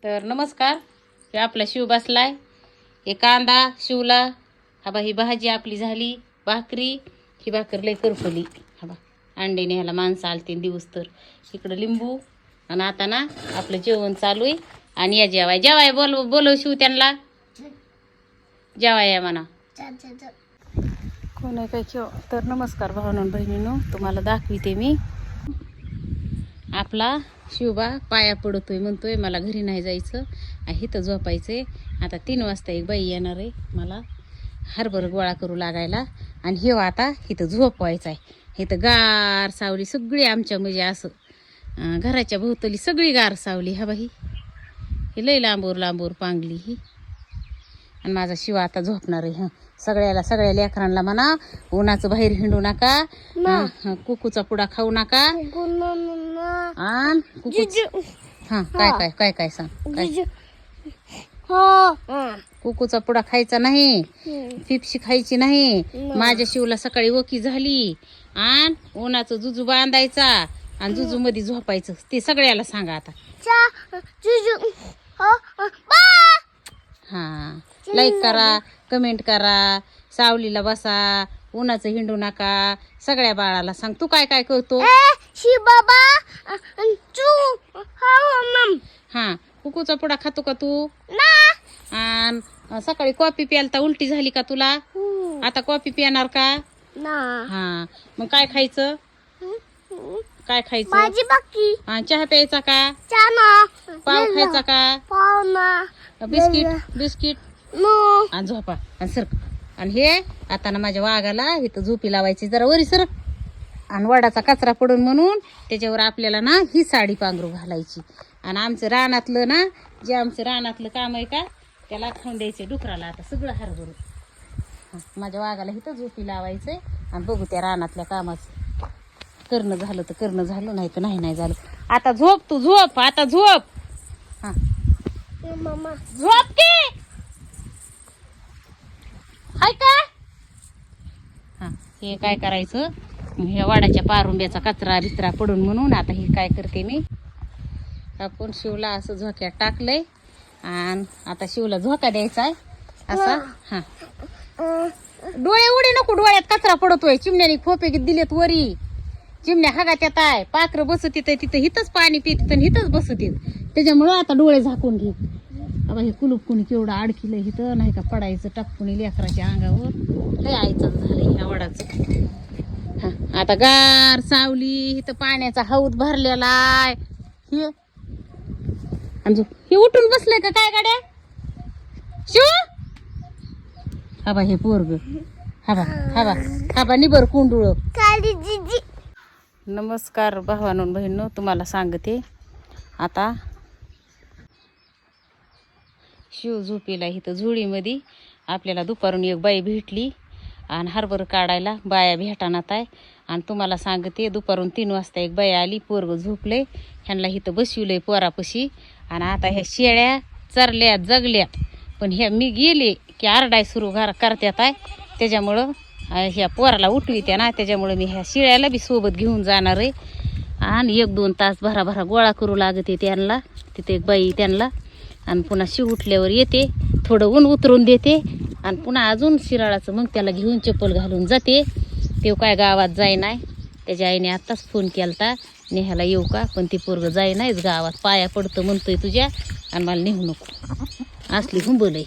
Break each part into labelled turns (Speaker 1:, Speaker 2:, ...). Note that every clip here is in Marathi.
Speaker 1: तर नमस्कार. हे आपला शिव बसलाय. हे कांदा शिवला. हा बा ही भाजी आपली झाली. भाकरी ही भाकर लय करपली. हा बा अंड्याने ह्याला माणसं आलती दिवस तर इकडं लिंबू. आणि आता ना आपलं जेवण चालू आहे. आणि या जेवाय जेवाय बोलव शिव त्यांना जेवाय या म्हणा. कोण आहे काय किंवा तर नमस्कार भावना बहिणीनो, तुम्हाला दाखविते मी. आपला शिवबा पाया पडतोय, म्हणतोय मला घरी नाही जायचं, इथं झोपायचंय. आता 3 वाजता एक बाई येणार आहे मला हरभर गोळा करू लागायला. आणि हे आता इथं झोपवायचं आहे. इथं गार सावली सगळी आमच्या म्हणजे असं घराच्या भोवतली सगळी गार सावली. हा बाई ही लई लांबूर लांबूर पांगली ही. आणि माझा शिव आता झोपणार आहे. सगळ्या लेकरांना म्हणा उन्हाचं बाहेर हिंडू नका, कुकूचा पुडा खाऊ नका. आणि काय काय काय काय सांग काय. कुकूचा पुडा खायचा नाही, पिपशी खायची नाही. माझ्या शिवला सकाळी वकी झाली आणि उन्हाचं जुजू बांधायचा आणि जुजू मध्ये झोपायचं. ते सगळ्याला सांगा आता. हा लाईक करा, कमेंट करा, सावलीला बसा, उन्हाचं हिंडू नका. सगळ्या बाळाला सांग. तू काय काय करतो? हा कुकूचा पुडा खातो का तू? आणि सकाळी कॉफी प्यालता उलटी झाली का तुला? आता कॉफी पिणार का? हा मग काय खायचं? काय खायचं? हा चहा प्यायचा का? पाव खायचा का? बिस्किट आणि झोपा आणि सरक. आणि हे आता ना माझ्या वाघाला इथं झोपी लावायची, जरा वरी सरक. आणि वडाचा कचरा पडून म्हणून त्याच्यावर आपल्याला ना ही साडी पांघरू घालायची. आणि आमचं रानातलं ना जे आमचं रानातलं काम आहे का त्याला खाऊन द्यायचं डुकराला. आता सगळं हरभरू माझ्या वाघाला इथं झोपी लावायचंय. आणि बघू त्या रानातल्या कामाचं करणं झालं तर करणं झालं, नाही तर नाही झालं. आता झोप तू, झोप आता झोप. हा झोप की हाय का. हा हे काय करायचं, ह्या वाड्याच्या पारुंब्याचा कचरा बिचरा पडून म्हणून आता हे काय करते मी, आपण शिवला असं झोक्यात टाकलंय. आणि आता शिवला झोका द्यायचा आहे असा. हा डोळे उडी नको, डोळ्यात कचरा पडतोय. चिमण्याने खोपे दिलेत वरी, चिमण्या हागात येत आहे. पाखरं बसत येत तिथं, हिथंच पाणी पित हिथंच बसत येत. त्याच्यामुळं आता डोळे झाकून घे. बाबा हे कुलूप कुणी केवढं अडकिलं इथं, नाही का पडायचं टाकून लेकराच्या अंगावर. लय आईचं झालंय ह्या वडाचं. हा आता गार सावली इथं, पाण्याचा हौद भरलेला आहे. हे उठून बसलंय का काय गाड्या शिव? हा हे पोरग हा निबर कुंडुळ. नमस्कार भावानो बहिणो, तुम्हाला सांगते आता शिव झोपीला इथं झुळीमध्ये. आपल्याला दुपारून एक बाई भेटली आणि हरभर काढायला बाया भेटानात आहे. आणि तुम्हाला सांगते दुपारून 3 वाजता एक बाई आली, पोरग झोपले, ह्यांना इथं बसविलंय पोरापशी. आणि आता ह्या शेळ्या चरल्या जगल्या, पण ह्या मी गेले की आरडाय सुरू करत्यात आहे. त्याच्यामुळं ह्या पोराला उठवित्या ना, त्याच्यामुळं मी ह्या शेळ्याला बी सोबत घेऊन जाणार आहे. आणि 1-2 तास भराभरा गोळा करू लागते त्यांना. तिथे एक बाई त्यांना. आणि पुन्हा शिव उठल्यावर येते, थोडं ऊन उतरून देते. आणि पुन्हा अजून शिराळाचं मग त्याला घेऊन चप्पल घालून जाते. ते काय गावात जाई नाही. त्याच्या आईने आत्ताच फोन केलता नेहायला येऊ का, पण ती पोरग जाई नाहीच गावात. पाया पडतं म्हणतोय तुझ्या आणि मला नेऊ नको असली हुंबलय.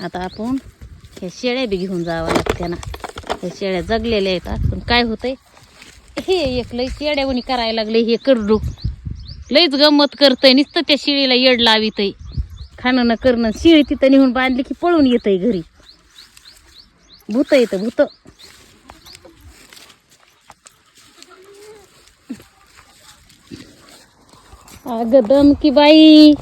Speaker 1: आता आपण ह्या शेळ्या बी घेऊन जावं लागते ना. ह्या शेळ्या जगलेल्या आहेत, पण काय होतंय हे एक लई शेड्यावणी करायला लागले. हे करडू लईच गंमत करतंय, नुसतं त्या शिळीला येड लावितय. खाणं न करणं, शिळी तिथं नेऊन बांधली की पळून येतय घरी. भूत येतं भूत. अगं दम की बाई.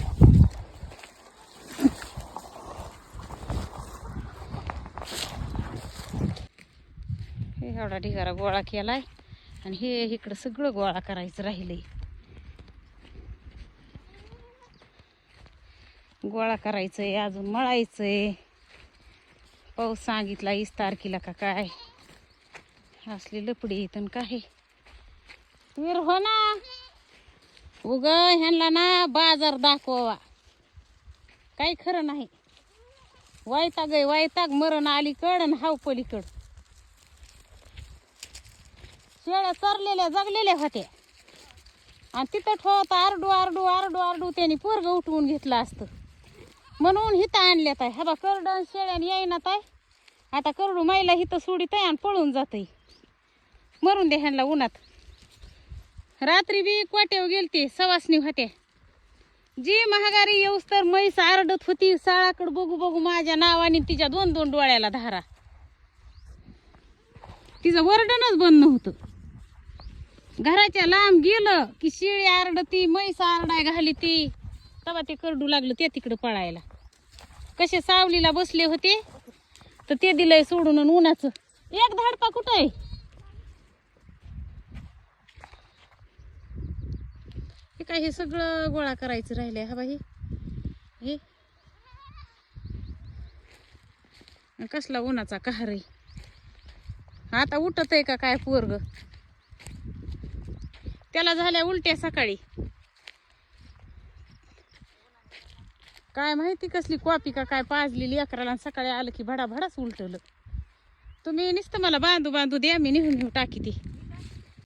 Speaker 1: हे एवढा ढिगारा गोळा केलाय आणि हे इकडं सगळं गोळा करायचं राहिलंय. गोळा करायचंय, अजून मळायचंय. पाऊस सांगितला 20 तारखेला का काय. असली लपडी इथून काय वीर हो ना. उग ह्यांना ना बाजार दाखवावा, काही खरं नाही. वैताग आहे वैताग, मरण अलीकड आणि हाव पलीकड. शेळ्या चरलेल्या जगलेल्या होत्या आणि तिथं ठेवता आरडू आरडू आरडू आरडू त्यांनी पोरग उठवून घेतलं असतं म्हणून हिथं आणल्यात आहे. हा करड शेळ्याने येईनात आहे. आता करडू माईला हिथं सोडीत आहे आणि पळून जात. मरून दे ह्यांना उन्हात. रात्री बी कोट्यावर गेलते, सवासनी होत्या. जी महागारी येऊस तर म्हैस आरडत होती. साळाकडे बघू बघू माझ्या नावाने तिच्या 2-2 डोळ्याला धारा. तिचं वरडणच बंद नव्हतं. घराच्या लांब गेलं की शेळी आरडती, म्हैस आरडाय घाली ती. तेव्हा ते करडू लागलं त्या तिकडं पळायला. कसे सावलीला बसले होते तर ते दिलंय सोडून. उन्हाचं एक धाडपा कुठं आहे. हे काय हे सगळं गोळा करायचं राहिलंय. हा बाई हे कसला उन्हाचा कहार आहे. आता उठत आहे का काय पोरग. त्याला झाल्या उलट्या सकाळी. काय माहिती कसली कॉपी का काय पाजलेली अकराला. सकाळी आलं की भडाभडाच उलटलं. तुम्ही नुसतं मला बांधू बांधू द्या, मी निघून टाकी ती.